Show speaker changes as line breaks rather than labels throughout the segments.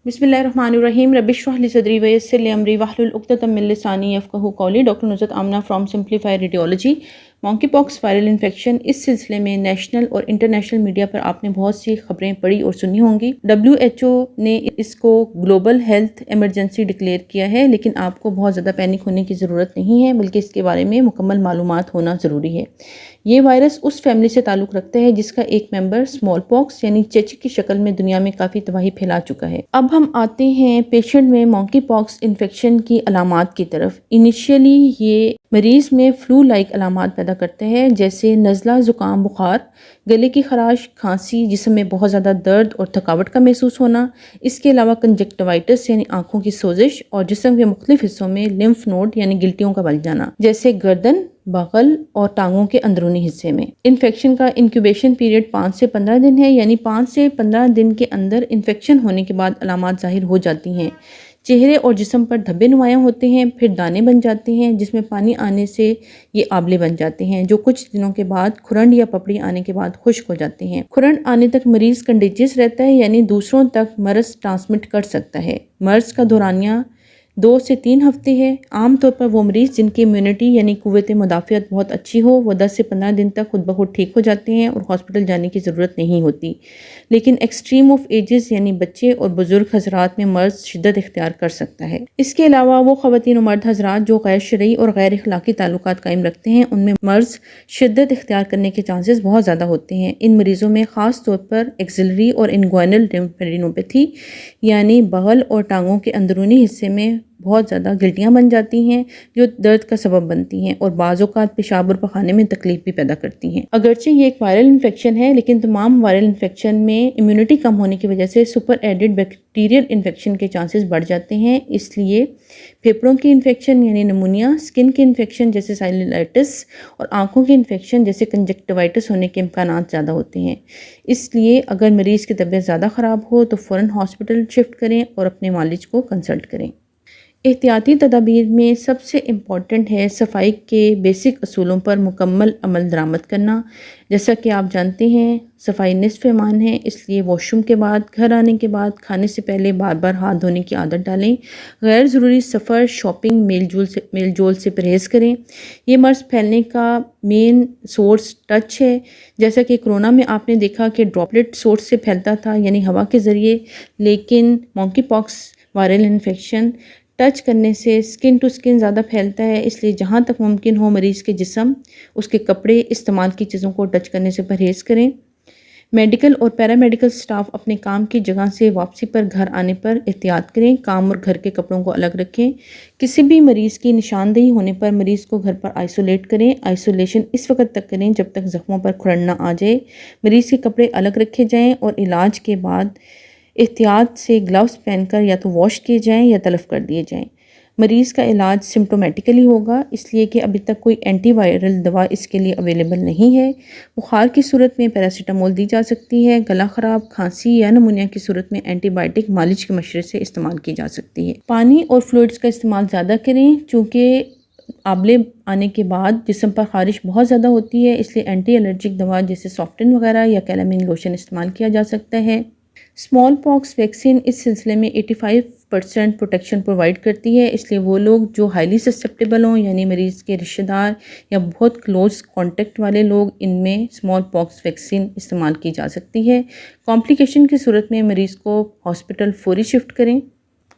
बिस्मिल्लाहिर्रहमानिर्रहीम रब्बिश इश्रह ली सदरी वयस्सिर ली अमरी वाहलुल उक़दतम मिन लिसानी यफ़क़हू क़ौली। Doctor Nusrat Amna from simplify radiology. Monkeypox viral infection, इस सिलसिले में नेशनल और इंटरनेशनल मीडिया पर आपने बहुत सी खबरें पढ़ी और सुनी होंगी। WHO ने इसको ग्लोबल हेल्थ इमरजेंसी डिक्लेयर किया है, लेकिन आपको बहुत ज़्यादा पैनिक होने की ज़रूरत नहीं है, बल्कि इसके बारे में मुकम्मल मालूमात होना ज़रूरी है। ये वायरस उस फैमिली से ताल्लुक़ रखता है जिसका एक मेंबर स्मॉल पॉक्स यानी चेचक की शक्ल में दुनिया में काफ़ी तबाही फैला चुका है। अब हम आते हैं पेशेंट में मॉन्की पॉक्स इन्फेक्शन की अलामात की तरफ। इनिशियली ये मरीज़ में फ्लू लाइक अलामात पैदा करते हैं, जैसे नज़ला, ज़ुकाम, बुखार, गले की खराश, खांसी, जिस्म में बहुत ज़्यादा दर्द और थकावट का महसूस होना। इसके अलावा कंजक्टिवाइटिस यानी आँखों की सोजिश और जिस्म के मुख्तलिफ हिस्सों में लिम्फ नोड यानी गिल्टियों का बल जाना, जैसे गर्दन, बगल और टांगों के अंदरूनी हिस्से में। इन्फेक्शन का इंक्यूबेशन पीरियड 5 से 15 दिन है, यानी 5 से 15 दिन के अंदर इन्फेक्शन होने के बाद अलामात ज़ाहिर हो जाती हैं। चेहरे और जिस्म पर धब्बे नुमायाँ होते हैं, फिर दाने बन जाते हैं जिसमें पानी आने से ये आबले बन जाते हैं, जो कुछ दिनों के बाद खुरंड या पपड़ी आने के बाद खुश्क हो जाते हैं। खुरंड आने तक मरीज़ कंटेजियस रहता है, यानी दूसरों तक मर्ज़ ट्रांसमिट कर सकता है। मर्ज़ का दौरानिया 2 से 3 हफ्ते है। आम तौर पर वो मरीज़ जिनकी इम्यूनिटी यानी क़ुव्वत मुदाफ़ियत बहुत अच्छी हो, वो 10 से 15 दिन तक खुद ब खुद ठीक हो जाते हैं और हॉस्पिटल जाने की ज़रूरत नहीं होती। लेकिन एक्सट्रीम ऑफ एजेस यानी बच्चे और बुज़ुर्ग हज़रात में मर्ज़ शिद्दत इख्तियार कर सकता है। इसके अलावा वो ख़वातीन और मर्द हज़रात जो गैर शरई और गैर अखलाकी ताल्लुकात कायम रखते हैं, उनमें मर्ज़ शिद्दत इख्तियार करने के चांसेस बहुत ज़्यादा होते हैं। इन मरीज़ों में ख़ास तौर पर एक्सिलरी और इनग्वाइनल लिम्फेडेनोपैथी यानी बगल और टांगों के अंदरूनी हिस्से में बहुत ज़्यादा गिल्टियाँ बन जाती हैं, जो दर्द का सबब बनती हैं और बाज़ औक़ात पेशाब और पखाने में तकलीफ भी पैदा करती हैं। अगरचे ये एक वायरल इन्फेक्शन है, लेकिन तमाम वायरल इन्फेक्शन में इम्यूनिटी कम होने की वजह से सुपर एडेड बैक्टीरियल इन्फेक्शन के चांसेस बढ़ जाते हैं। इसलिए फेफड़ों की इन्फेक्शन यानी नमूनिया, स्किन की इन्फेक्शन जैसे साइलिलाइटिस और आँखों की इन्फेक्शन जैसे कंजक्टिवाइटिस होने के इम्कानात ज़्यादा होते हैं। इसलिए अगर मरीज़ की तबीयत ज़्यादा ख़राब हो तो फ़ौरन हॉस्पिटल शिफ्ट करें और अपने मालिज को कंसल्ट करें। एहतियाती तदाबीर में सबसे इम्पॉर्टेंट है सफाई के बेसिक असूलों पर मुकम्मल अमल दरामद करना। जैसा कि आप जानते हैं, सफाई निस्फ़ ईमान है, इसलिए वॉशरूम के बाद, घर आने के बाद, खाने से पहले बार बार हाथ धोने की आदत डालें। गैर ज़रूरी सफ़र, शॉपिंग, मेल जोल से परहेज़ करें। ये मर्ज़ फैलने का मेन सोर्स टच है। जैसा कि कोरोना में आपने देखा कि ड्रॉपलेट सोर्स से फैलता था यानी हवा के ज़रिए, लेकिन monkey pox viral infection touch करने से स्किन टू स्किन ज़्यादा फैलता है। इसलिए जहाँ तक मुमकिन हो मरीज़ के जिस्म, उसके कपड़े, इस्तेमाल की चीज़ों को टच करने से परहेज़ करें। मेडिकल और पैरामेडिकल स्टाफ अपने काम की जगह से वापसी पर घर आने पर एहतियात करें। काम और घर के कपड़ों को अलग रखें। किसी भी मरीज़ की निशानदेही होने पर मरीज़ को घर पर आइसोलेट करें। आइसोलेशन इस वक्त तक करें जब तक ज़ख्मों पर खुरन ना आ जाए। मरीज़ के कपड़े अलग रखे जाएँ और इलाज के बाद एहतियात से ग्लव्स पहनकर या तो वॉश किए जाएं या तलफ़ कर दिए जाएं। मरीज़ का इलाज सिम्प्टोमेटिकली होगा, इसलिए कि अभी तक कोई एंटीवायरल दवा इसके लिए अवेलेबल नहीं है। बुखार की सूरत में पैरासीटामोल दी जा सकती है। गला ख़राब, खांसी या नमूनिया की सूरत में एंटीबायोटिक मालिश के मशरे से इस्तेमाल की जा सकती है। पानी और फ्लूइड्स का इस्तेमाल ज़्यादा करें, चूँकि आबले आने के बाद जिस्म पर ख़ारिश बहुत ज़्यादा होती है, इसलिए एंटी एलर्जिक दवा जैसे सॉफ्टन वगैरह या कैलामीन लोशन इस्तेमाल किया जा सकता है। स्मॉल पॉक्स वैक्सीन इस सिलसिले में 85% प्रोटेक्शन प्रोवाइड करती है, इसलिए वो लोग जो हाईली ससेप्टेबल हों यानी मरीज़ के रिश्तेदार या बहुत क्लोज कांटेक्ट वाले लोग, इनमें स्मॉल पॉक्स वैक्सीन इस्तेमाल की जा सकती है। कॉम्प्लिकेशन की सूरत में मरीज़ को हॉस्पिटल फौरी शिफ्ट करें।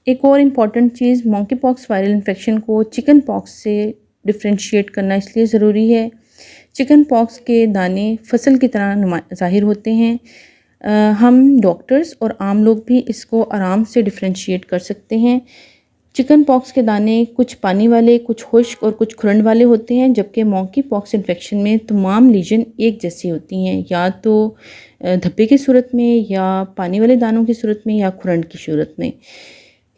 एक और इम्पॉर्टेंट चीज़, मॉन्की पॉक्स वायरल इन्फेक्शन को चिकन पॉक्स से डिफ्रेंशिएट करना इसलिए ज़रूरी है। चिकन पॉक्स के दाने फसल की तरह ज़ाहिर होते हैं। हम डॉक्टर्स और आम लोग भी इसको आराम से डिफ्रेंशिएट कर सकते हैं। चिकन पॉक्स के दाने कुछ पानी वाले, कुछ खुश्क और कुछ खुरंड वाले होते हैं, जबकि मॉन्की पॉक्स इन्फेक्शन में तमाम लीजन एक जैसी होती हैं, या तो धब्बे की सूरत में या पानी वाले दानों की सूरत में या खुरंड की सूरत में।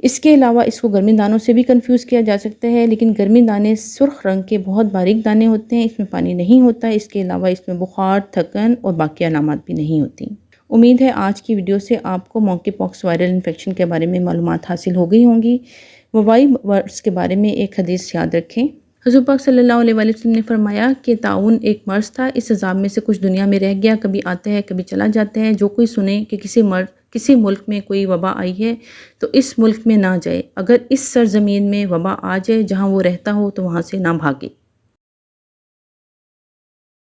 इसके अलावा इसको गर्मी दानों से भी कंफ्यूज किया जा सकता है, लेकिन गर्मी दाने सुर्ख रंग के बहुत बारीक दाने होते हैं, इसमें पानी नहीं होता। इसके अलावा इसमें बुखार, थकन और बाकी अलामात भी नहीं होती। उम्मीद है आज की वीडियो से आपको मॉन्की पॉक्स वायरल इन्फेक्शन के बारे में मालूमात हासिल हो गई होंगी। वबाई वर्ड्स के बारे में एक हदीस याद रखें। हुज़ूर पाक सल्लल्लाहु अलैहि वसल्लम ने फरमाया कि ताउन एक मर्ज़ था, इस अज़ाब में से कुछ दुनिया में रह गया, कभी आता है कभी चला जाता है। जो कोई सुने कि किसी मर्द کسی ملک میں کوئی وبا آئی ہے تو اس ملک میں نہ جائے، اگر اس سرزمین میں وبا آ جائے جہاں وہ رہتا ہو تو وہاں سے نہ بھاگے۔